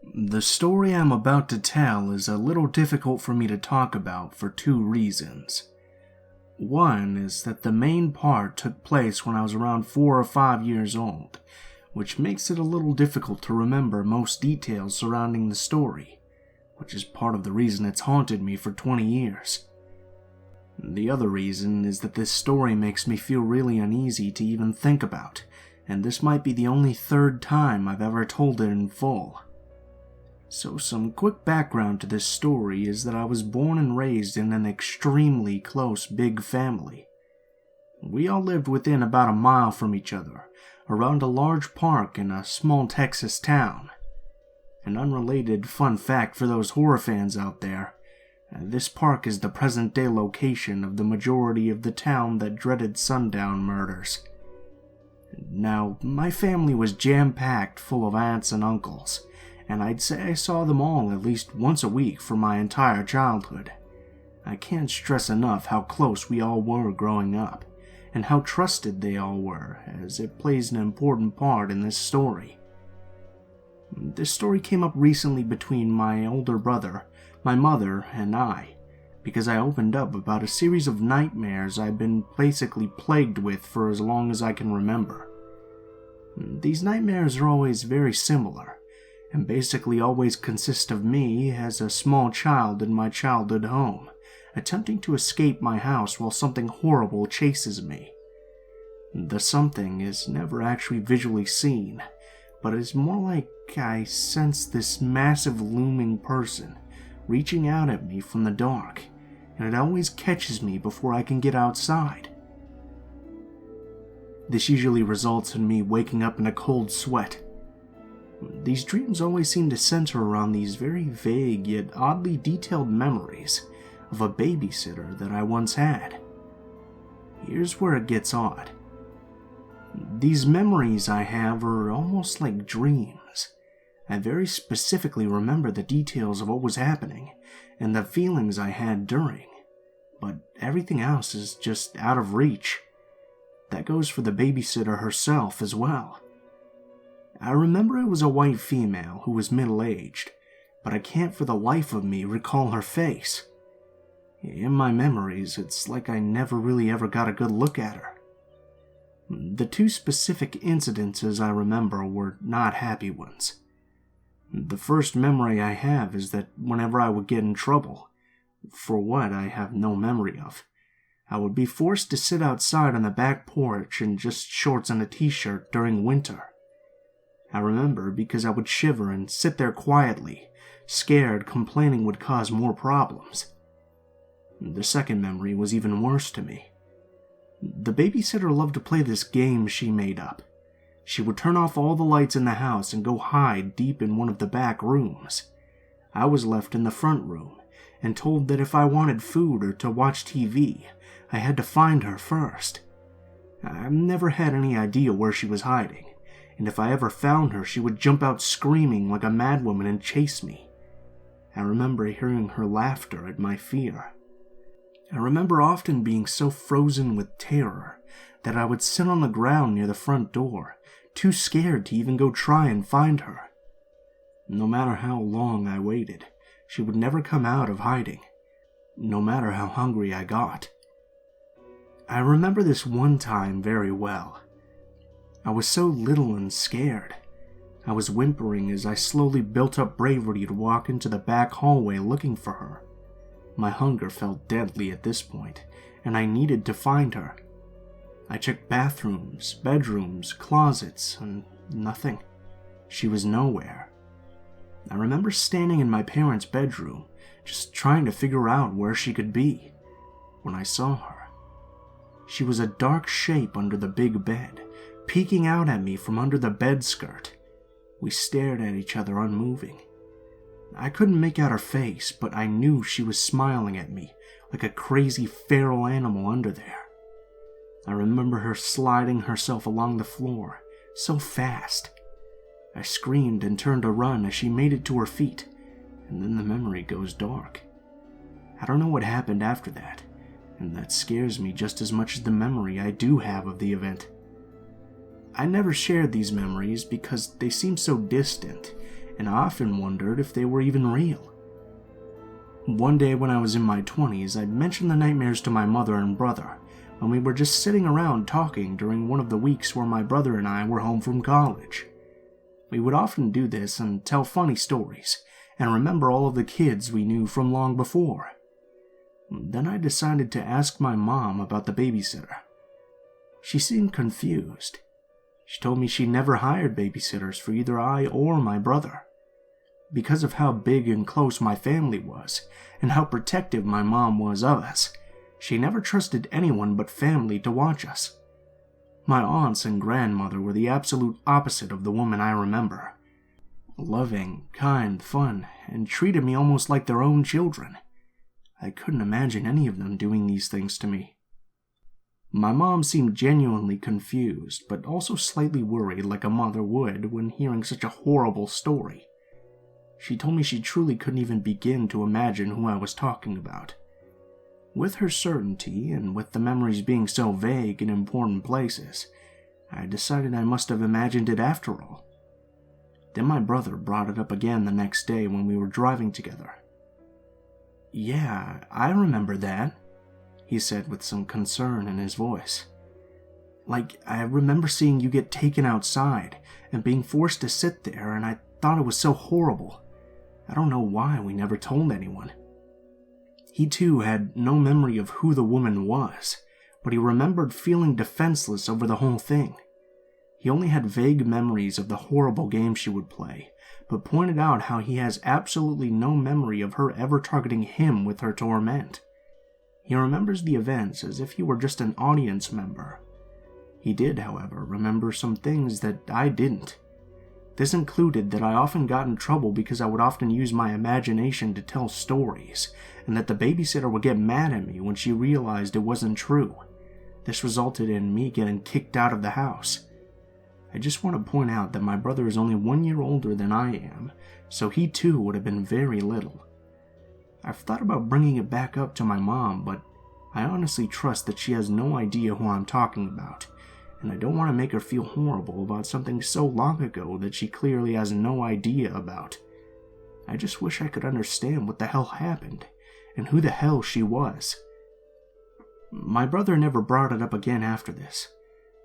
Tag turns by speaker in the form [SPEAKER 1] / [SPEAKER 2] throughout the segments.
[SPEAKER 1] The story I'm about to tell is a little difficult for me to talk about for two reasons. One is that the main part took place when I was around 4 or 5 years old, which makes it a little difficult to remember most details surrounding the story, which is part of the reason it's haunted me for 20 years. The other reason is that this story makes me feel really uneasy to even think about, and this might be the only third time I've ever told it in full. So some quick background to this story is that I was born and raised in an extremely close big family. We all lived within about a mile from each other, around a large park in a small Texas town. An unrelated fun fact for those horror fans out there, this park is the present-day location of the majority of the town that dreaded sundown murders. Now, my family was jam-packed full of aunts and uncles, and I'd say I saw them all at least once a week for my entire childhood. I can't stress enough how close we all were growing up, and how trusted they all were, as it plays an important part in this story. This story came up recently between my older brother, my mother, and I, because I opened up about a series of nightmares I've been basically plagued with for as long as I can remember. These nightmares are always very similar, and basically always consist of me as a small child in my childhood home, attempting to escape my house while something horrible chases me. The something is never actually visually seen, but it's more like I sense this massive looming person reaching out at me from the dark, and it always catches me before I can get outside. This usually results in me waking up in a cold sweat. These dreams always seem to center around these very vague yet oddly detailed memories of a babysitter that I once had. Here's where it gets odd. These memories I have are almost like dreams. I very specifically remember the details of what was happening and the feelings I had during, but everything else is just out of reach. That goes for the babysitter herself as well. I remember it was a white female who was middle-aged, but I can't for the life of me recall her face. In my memories, it's like I never really ever got a good look at her. The two specific incidences I remember were not happy ones. The first memory I have is that whenever I would get in trouble, for what I have no memory of, I would be forced to sit outside on the back porch in just shorts and a t-shirt during winter. I remember because I would shiver and sit there quietly, scared complaining would cause more problems. The second memory was even worse to me. The babysitter loved to play this game she made up. She would turn off all the lights in the house and go hide deep in one of the back rooms. I was left in the front room and told that if I wanted food or to watch TV, I had to find her first. I never had any idea where she was hiding, and if I ever found her, she would jump out screaming like a madwoman and chase me. I remember hearing her laughter at my fear. I remember often being so frozen with terror that I would sit on the ground near the front door, too scared to even go try and find her. No matter how long I waited, she would never come out of hiding, no matter how hungry I got. I remember this one time very well. I was so little and scared. I was whimpering as I slowly built up bravery to walk into the back hallway looking for her. My hunger felt deadly at this point, and I needed to find her. I checked bathrooms, bedrooms, closets, and nothing. She was nowhere. I remember standing in my parents' bedroom, just trying to figure out where she could be, when I saw her. She was a dark shape under the big bed, peeking out at me from under the bed skirt. We stared at each other unmoving. I couldn't make out her face, but I knew she was smiling at me like a crazy feral animal under there. I remember her sliding herself along the floor, so fast. I screamed and turned to run as she made it to her feet, and then the memory goes dark. I don't know what happened after that, and that scares me just as much as the memory I do have of the event. I never shared these memories because they seem so distant, and I often wondered if they were even real. One day when I was in my 20s, I mentioned the nightmares to my mother and brother when we were just sitting around talking during one of the weeks where my brother and I were home from college. We would often do this and tell funny stories and remember all of the kids we knew from long before. Then I decided to ask my mom about the babysitter. She seemed confused. She told me she never hired babysitters for either I or my brother. Because of how big and close my family was, and how protective my mom was of us, she never trusted anyone but family to watch us. My aunts and grandmother were the absolute opposite of the woman I remember. Loving, kind, fun, and treated me almost like their own children. I couldn't imagine any of them doing these things to me. My mom seemed genuinely confused, but also slightly worried like a mother would when hearing such a horrible story. She told me she truly couldn't even begin to imagine who I was talking about. With her certainty, and with the memories being so vague in important places, I decided I must have imagined it after all. Then my brother brought it up again the next day when we were driving together. "Yeah, I remember that," he said with some concern in his voice. "Like, I remember seeing you get taken outside and being forced to sit there, and I thought it was so horrible. I don't know why we never told anyone." He too had no memory of who the woman was, but he remembered feeling defenseless over the whole thing. He only had vague memories of the horrible game she would play, but pointed out how he has absolutely no memory of her ever targeting him with her torment. He remembers the events as if he were just an audience member. He did, however, remember some things that I didn't. This included that I often got in trouble because I would often use my imagination to tell stories, and that the babysitter would get mad at me when she realized it wasn't true. This resulted in me getting kicked out of the house. I just want to point out that my brother is only 1 year older than I am, so he too would have been very little. I've thought about bringing it back up to my mom, but I honestly trust that she has no idea who I'm talking about, and I don't want to make her feel horrible about something so long ago that she clearly has no idea about. I just wish I could understand what the hell happened, and who the hell she was. My brother never brought it up again after this,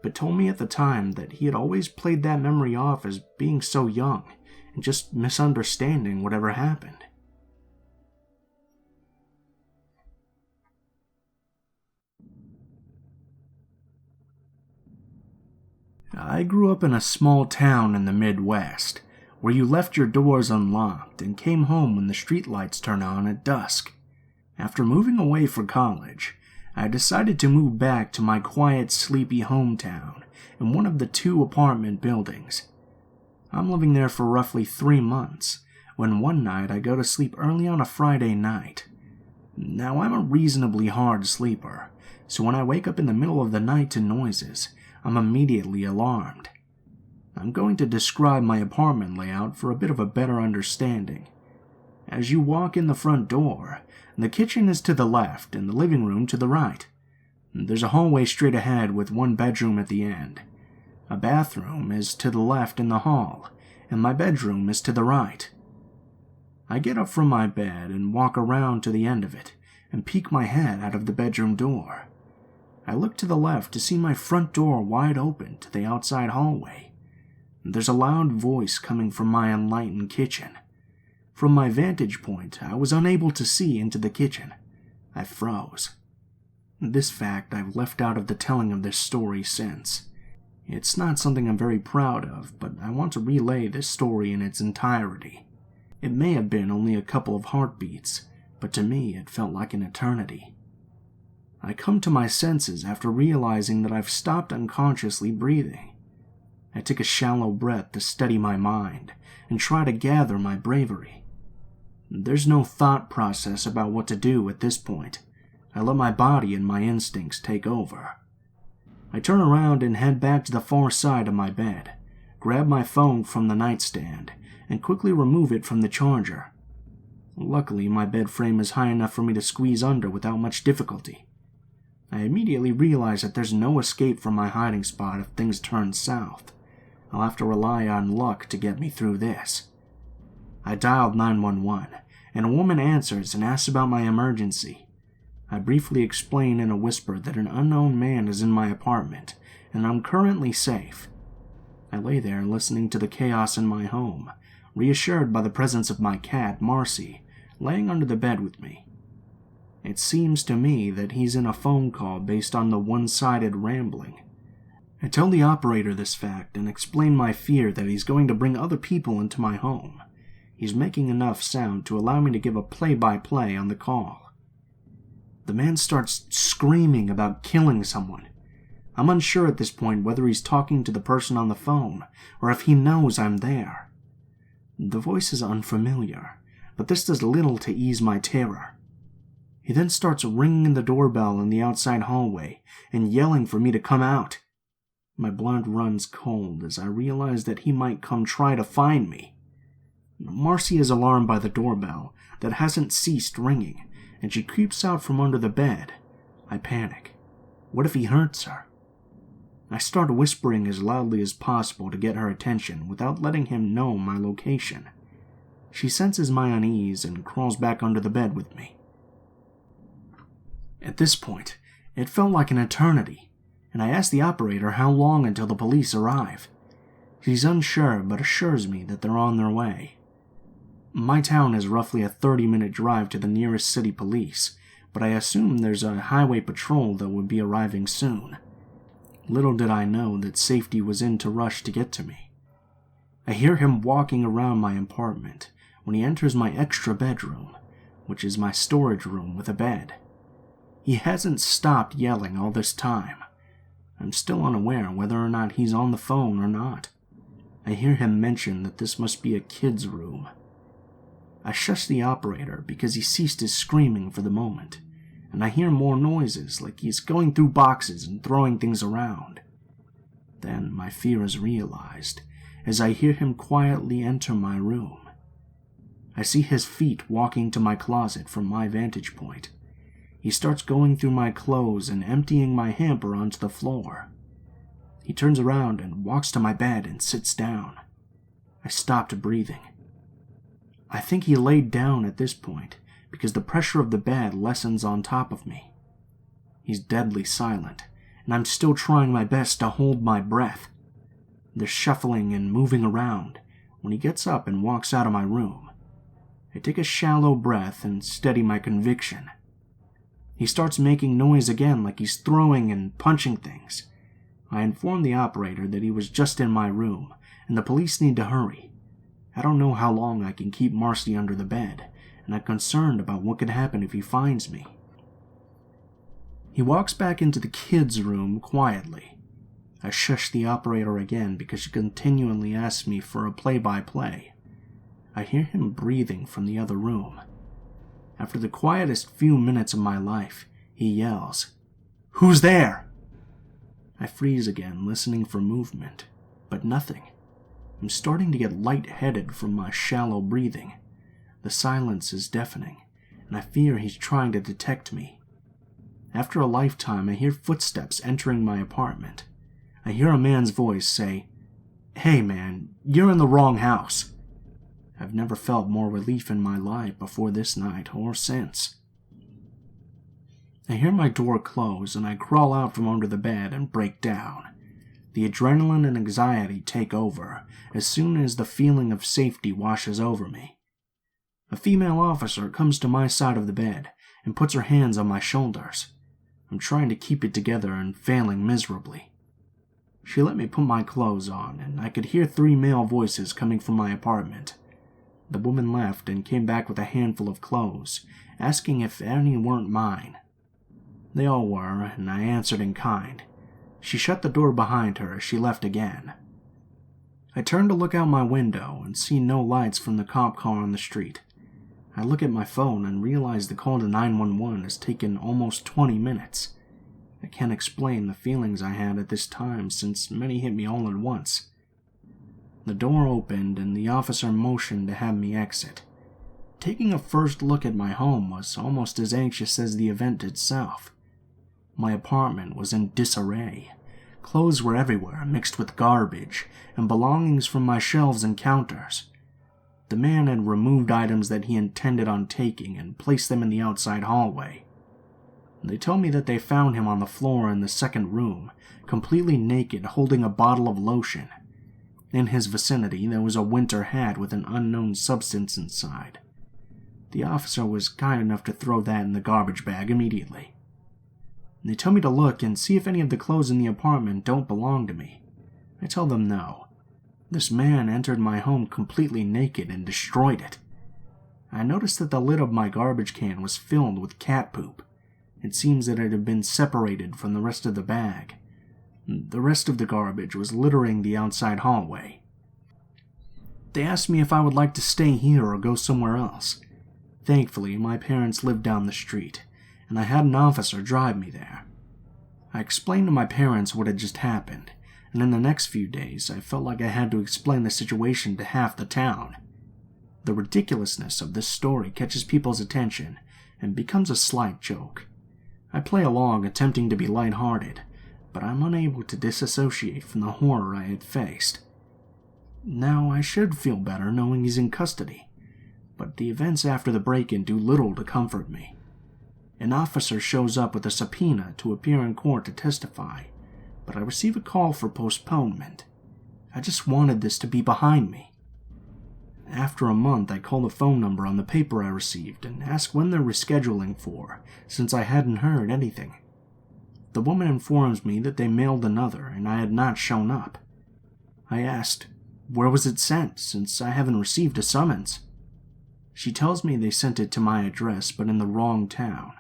[SPEAKER 1] but told me at the time that he had always played that memory off as being so young, and just misunderstanding whatever happened. I grew up in a small town in the Midwest, where you left your doors unlocked and came home when the streetlights turned on at dusk. After moving away for college, I decided to move back to my quiet, sleepy hometown in one of the 2 apartment buildings. I'm living there for roughly 3 months, when one night I go to sleep early on a Friday night. Now, I'm a reasonably hard sleeper, so when I wake up in the middle of the night to noises, I'm immediately alarmed. I'm going to describe my apartment layout for a bit of a better understanding. As you walk in the front door, the kitchen is to the left and the living room to the right. There's a hallway straight ahead with 1 bedroom at the end. A bathroom is to the left in the hall, and my bedroom is to the right. I get up from my bed and walk around to the end of it and peek my head out of the bedroom door. I look to the left to see my front door wide open to the outside hallway. There's a loud voice coming from my unlighted kitchen. From my vantage point, I was unable to see into the kitchen. I froze. This fact I've left out of the telling of this story since. It's not something I'm very proud of, but I want to relay this story in its entirety. It may have been only a couple of heartbeats, but to me it felt like an eternity. I come to my senses after realizing that I've stopped unconsciously breathing. I take a shallow breath to steady my mind and try to gather my bravery. There's no thought process about what to do at this point. I let my body and my instincts take over. I turn around and head back to the far side of my bed, grab my phone from the nightstand, and quickly remove it from the charger. Luckily, my bed frame is high enough for me to squeeze under without much difficulty. I immediately realize that there's no escape from my hiding spot if things turn south. I'll have to rely on luck to get me through this. I dialed 911, and a woman answers and asks about my emergency. I briefly explain in a whisper that an unknown man is in my apartment, and I'm currently safe. I lay there listening to the chaos in my home, reassured by the presence of my cat, Marcy, laying under the bed with me. It seems to me that he's in a phone call based on the one-sided rambling. I tell the operator this fact and explain my fear that he's going to bring other people into my home. He's making enough sound to allow me to give a play-by-play on the call. The man starts screaming about killing someone. I'm unsure at this point whether he's talking to the person on the phone or if he knows I'm there. The voice is unfamiliar, but this does little to ease my terror. He then starts ringing the doorbell in the outside hallway and yelling for me to come out. My blood runs cold as I realize that he might come try to find me. Marcy is alarmed by the doorbell that hasn't ceased ringing, and she creeps out from under the bed. I panic. What if he hurts her? I start whispering as loudly as possible to get her attention without letting him know my location. She senses my unease and crawls back under the bed with me. At this point, it felt like an eternity, and I ask the operator how long until the police arrive. She's unsure but assures me that they're on their way. My town is roughly a 30-minute drive to the nearest city police, but I assume there's a highway patrol that would be arriving soon. Little did I know that safety was in to rush to get to me. I hear him walking around my apartment when he enters my extra bedroom, which is my storage room with a bed. He hasn't stopped yelling all this time. I'm still unaware whether or not he's on the phone or not. I hear him mention that this must be a kid's room. I shush the operator because he ceased his screaming for the moment, and I hear more noises like he's going through boxes and throwing things around. Then my fear is realized as I hear him quietly enter my room. I see his feet walking to my closet from my vantage point. He starts going through my clothes and emptying my hamper onto the floor. He turns around and walks to my bed and sits down. I stopped breathing. I think he laid down at this point because the pressure of the bed lessens on top of me. He's deadly silent, and I'm still trying my best to hold my breath. There's shuffling and moving around when he gets up and walks out of my room. I take a shallow breath and steady my conviction. He starts making noise again like he's throwing and punching things. I inform the operator that he was just in my room and the police need to hurry. I don't know how long I can keep Marcy under the bed, and I'm concerned about what could happen if he finds me. He walks back into the kids' room quietly. I shush the operator again because she continually asks me for a play-by-play. I hear him breathing from the other room. After the quietest few minutes of my life, he yells, "Who's there?" I freeze again, listening for movement, but nothing. I'm starting to get lightheaded from my shallow breathing. The silence is deafening, and I fear he's trying to detect me. After a lifetime, I hear footsteps entering my apartment. I hear a man's voice say, "Hey man, you're in the wrong house." I've never felt more relief in my life before this night or since. I hear my door close and I crawl out from under the bed and break down. The adrenaline and anxiety take over as soon as the feeling of safety washes over me. A female officer comes to my side of the bed and puts her hands on my shoulders. I'm trying to keep it together and failing miserably. She let me put my clothes on, and I could hear 3 male voices coming from my apartment. The woman left and came back with a handful of clothes, asking if any weren't mine. They all were, and I answered in kind. She shut the door behind her as she left again. I turn to look out my window and see no lights from the cop car on the street. I look at my phone and realize the call to 911 has taken almost 20 minutes. I can't explain the feelings I had at this time since many hit me all at once. The door opened and the officer motioned to have me exit. Taking a first look at my home was almost as anxious as the event itself. My apartment was in disarray. Clothes were everywhere, mixed with garbage, and belongings from my shelves and counters. The man had removed items that he intended on taking and placed them in the outside hallway. They told me that they found him on the floor in the second room, completely naked, holding a bottle of lotion. In his vicinity, there was a winter hat with an unknown substance inside. The officer was kind enough to throw that in the garbage bag immediately. They tell me to look and see if any of the clothes in the apartment don't belong to me. I tell them no. This man entered my home completely naked and destroyed it. I noticed that the lid of my garbage can was filled with cat poop. It seems that it had been separated from the rest of the bag. The rest of the garbage was littering the outside hallway. They asked me if I would like to stay here or go somewhere else. Thankfully, my parents lived down the street, and I had an officer drive me there. I explained to my parents what had just happened, and in the next few days I felt like I had to explain the situation to half the town. The ridiculousness of this story catches people's attention and becomes a slight joke. I play along, attempting to be lighthearted, but I'm unable to disassociate from the horror I had faced. Now, I should feel better knowing he's in custody, but the events after the break-in do little to comfort me. An officer shows up with a subpoena to appear in court to testify, but I receive a call for postponement. I just wanted this to be behind me. After a month, I call the phone number on the paper I received and ask when they're rescheduling for, since I hadn't heard anything. The woman informs me that they mailed another and I had not shown up. I asked, where was it sent, since I haven't received a summons? She tells me they sent it to my address, but in the wrong town.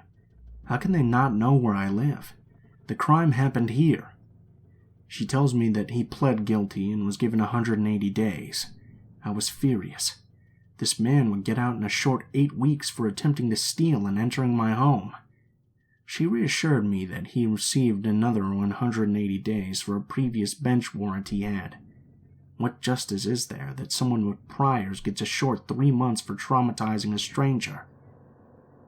[SPEAKER 1] How can they not know where I live? The crime happened here. She tells me that he pled guilty and was given 180 days. I was furious. This man would get out in a short 8 weeks for attempting to steal and entering my home. She reassured me that he received another 180 days for a previous bench warrant he had. What justice is there that someone with priors gets a short 3 months for traumatizing a stranger?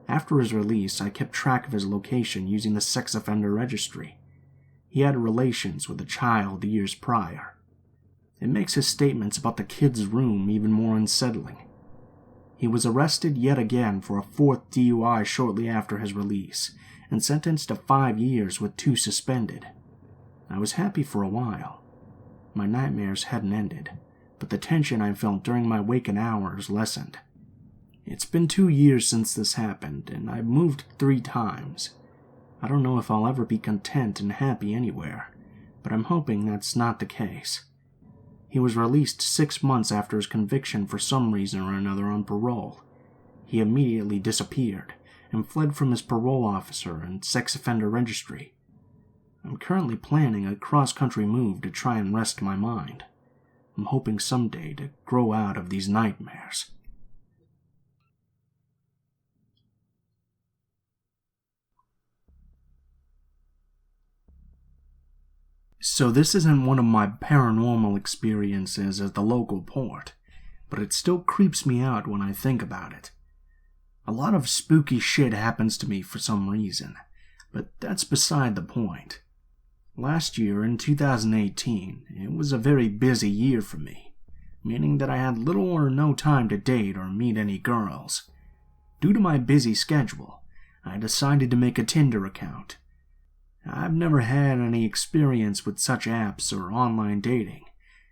[SPEAKER 1] After his release, I kept track of his location using the sex offender registry. He had relations with a child years prior. It makes his statements about the kid's room even more unsettling. He was arrested yet again for a 4th DUI shortly after his release, and sentenced to 5 years with 2 suspended. I was happy for a while. My nightmares hadn't ended, but the tension I felt during my waking hours lessened. It's been 2 years since this happened, and I've moved 3 times. I don't know if I'll ever be content and happy anywhere, but I'm hoping that's not the case. He was released 6 months after his conviction for some reason or another on parole. He immediately disappeared and fled from his parole officer and sex offender registry. I'm currently planning a cross-country move to try and rest my mind. I'm hoping someday to grow out of these nightmares. So this isn't one of my paranormal experiences at the local port, but it still creeps me out when I think about it. A lot of spooky shit happens to me for some reason, but that's beside the point. Last year, in 2018, it was a very busy year for me, meaning that I had little or no time to date or meet any girls. Due to my busy schedule, I decided to make a Tinder account. I've never had any experience with such apps or online dating,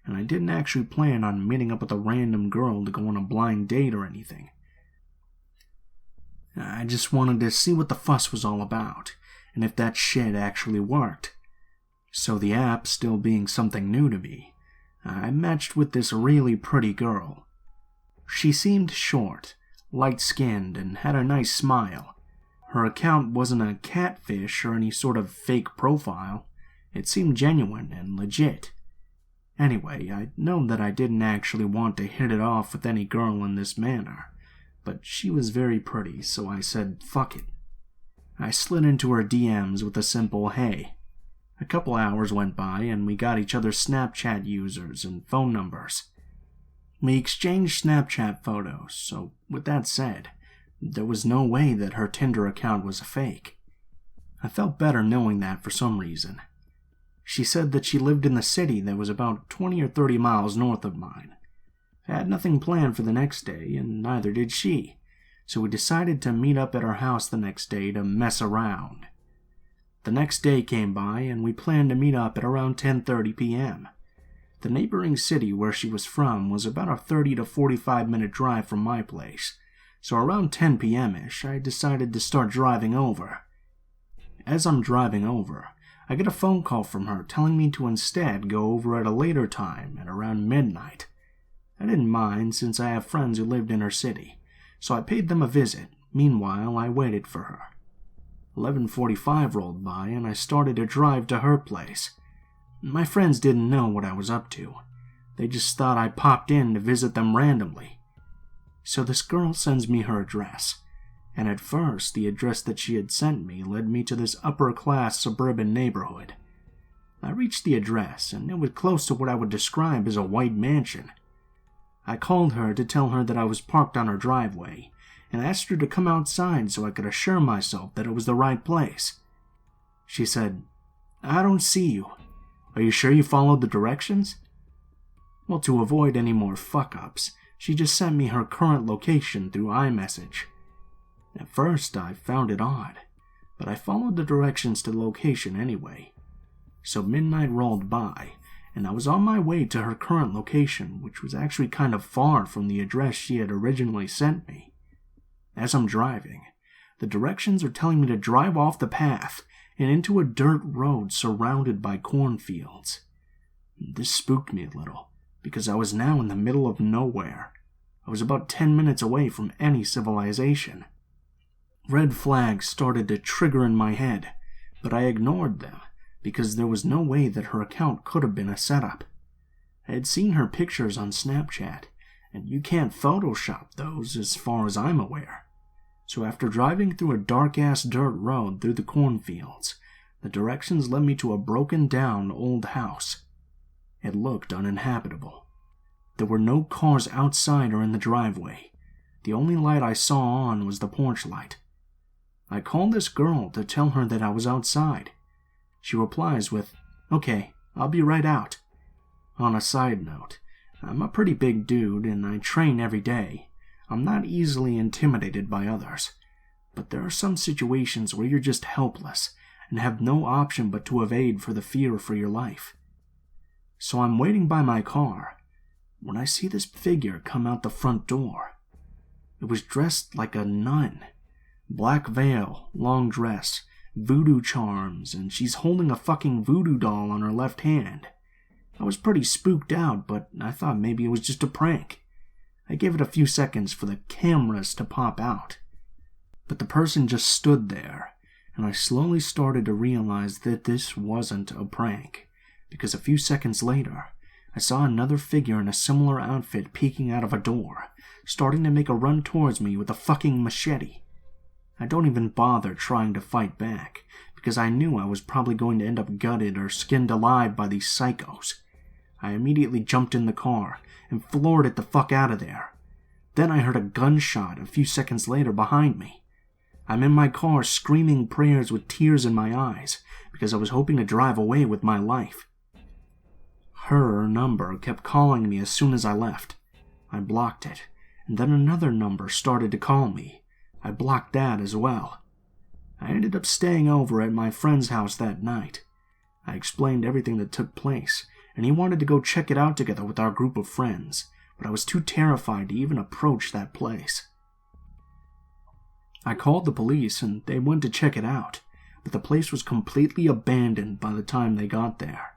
[SPEAKER 1] and I didn't actually plan on meeting up with a random girl to go on a blind date or anything. I just wanted to see what the fuss was all about, and if that shit actually worked. So the app still being something new to me, I matched with this really pretty girl. She seemed short, light-skinned, and had a nice smile. Her account wasn't a catfish or any sort of fake profile. It seemed genuine and legit. Anyway, I'd known that I didn't actually want to hit it off with any girl in this manner, but she was very pretty, so I said, fuck it. I slid into her DMs with a simple hey. A couple hours went by and we got each other's Snapchat users and phone numbers. We exchanged Snapchat photos, so with that said, there was no way that her Tinder account was a fake. I felt better knowing that for some reason. She said that she lived in the city that was about 20 or 30 miles north of mine. I had nothing planned for the next day, and neither did she, so we decided to meet up at our house the next day to mess around. The next day came by, and we planned to meet up at around 10:30 p.m. The neighboring city where she was from was about a 30 to 45-minute drive from my place, so around 10 p.m.-ish, I decided to start driving over. As I'm driving over, I get a phone call from her telling me to instead go over at a later time at around midnight. I didn't mind since I have friends who lived in her city, so I paid them a visit. Meanwhile, I waited for her. 11:45 rolled by and I started to drive to her place. My friends didn't know what I was up to. They just thought I popped in to visit them randomly. So this girl sends me her address, and at first the address that she had sent me led me to this upper-class suburban neighborhood. I reached the address, and it was close to what I would describe as a white mansion. I called her to tell her that I was parked on her driveway, and asked her to come outside so I could assure myself that it was the right place. She said, "I don't see you. Are you sure you followed the directions?" Well, to avoid any more fuck-ups, she just sent me her current location through iMessage. At first, I found it odd, but I followed the directions to the location anyway. So midnight rolled by, and I was on my way to her current location, which was actually kind of far from the address she had originally sent me. As I'm driving, the directions are telling me to drive off the path and into a dirt road surrounded by cornfields. This spooked me a little, because I was now in the middle of nowhere. I was about 10 minutes away from any civilization. Red flags started to trigger in my head, but I ignored them, because there was no way that her account could have been a setup. I had seen her pictures on Snapchat, and you can't Photoshop those as far as I'm aware. So after driving through a dark-ass dirt road through the cornfields, the directions led me to a broken-down old house. It looked uninhabitable. There were no cars outside or in the driveway. The only light I saw on was the porch light. I called this girl to tell her that I was outside. She replies with, "Okay, I'll be right out." On a side note, I'm a pretty big dude and I train every day. I'm not easily intimidated by others, but there are some situations where you're just helpless and have no option but to evade for the fear for your life. So I'm waiting by my car when I see this figure come out the front door. It was dressed like a nun. Black veil, long dress, voodoo charms, and she's holding a fucking voodoo doll on her left hand. I was pretty spooked out, but I thought maybe it was just a prank. I gave it a few seconds for the cameras to pop out. But the person just stood there, and I slowly started to realize that this wasn't a prank, because a few seconds later, I saw another figure in a similar outfit peeking out of a door, starting to make a run towards me with a fucking machete. I don't even bother trying to fight back, because I knew I was probably going to end up gutted or skinned alive by these psychos. I immediately jumped in the car and floored it the fuck out of there. Then I heard a gunshot a few seconds later behind me. I'm in my car screaming prayers with tears in my eyes because I was hoping to drive away with my life. Her number kept calling me as soon as I left. I blocked it, and then another number started to call me. I blocked that as well. I ended up staying over at my friend's house that night. I explained everything that took place, and he wanted to go check it out together with our group of friends, but I was too terrified to even approach that place. I called the police and they went to check it out, but the place was completely abandoned by the time they got there.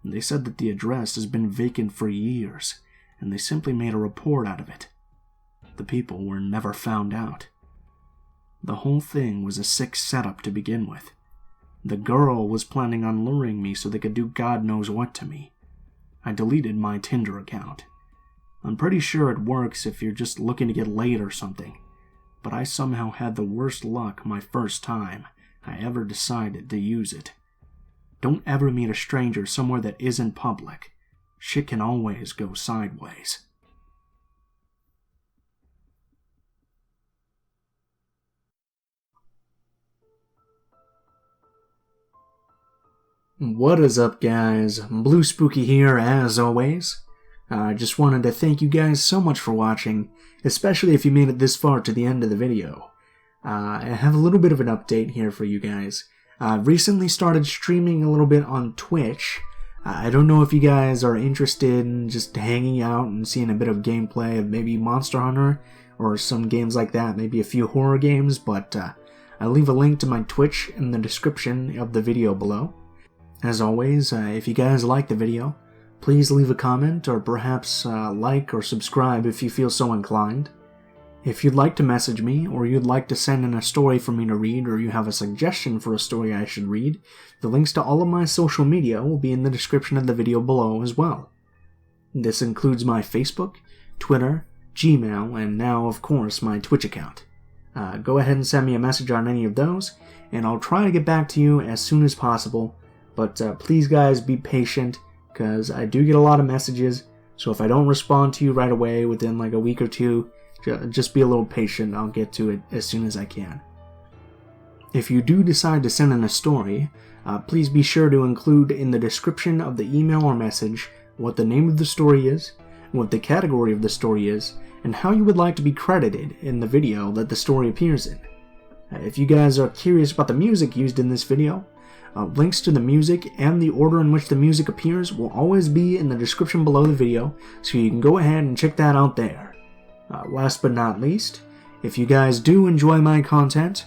[SPEAKER 1] And they said that the address has been vacant for years, and they simply made a report out of it. The people were never found out. The whole thing was a sick setup to begin with. The girl was planning on luring me so they could do God knows what to me. I deleted my Tinder account. I'm pretty sure it works if you're just looking to get laid or something, but I somehow had the worst luck my first time I ever decided to use it. Don't ever meet a stranger somewhere that isn't public. Shit can always go sideways. What is up, guys? Blue Spooky here, as always. I just wanted to thank you guys so much for watching, especially if you made it this far to the end of the video. I have a little bit of an update here for you guys. I've recently started streaming a little bit on Twitch. I don't know if you guys are interested in just hanging out and seeing a bit of gameplay of maybe Monster Hunter or some games like that, maybe a few horror games, but I'll leave a link to my Twitch in the description of the video below. As always, if you guys like the video, please leave a comment or perhaps like or subscribe if you feel so inclined. If you'd like to message me, or you'd like to send in a story for me to read, or you have a suggestion for a story I should read, the links to all of my social media will be in the description of the video below as well. This includes my Facebook, Twitter, Gmail, and now, of course, my Twitch account. Go ahead and send me a message on any of those, and I'll try to get back to you as soon as possible, but please guys be patient, because I do get a lot of messages, so if I don't respond to you right away within like a week or two, just be a little patient. I'll get to it as soon as I can. If you do decide to send in a story, please be sure to include in the description of the email or message what the name of the story is, what the category of the story is, and how you would like to be credited in the video that the story appears in. If you guys are curious about the music used in this video, links to the music and the order in which the music appears will always be in the description below the video, so you can go ahead and check that out there. Last but not least, if you guys do enjoy my content,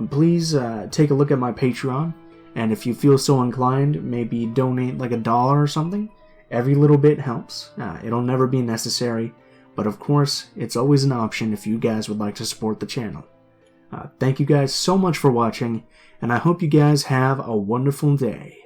[SPEAKER 1] please take a look at my Patreon, and if you feel so inclined, maybe donate like $1 or something. Every little bit helps. It'll never be necessary, but of course, it's always an option if you guys would like to support the channel. Thank you guys so much for watching, and I hope you guys have a wonderful day.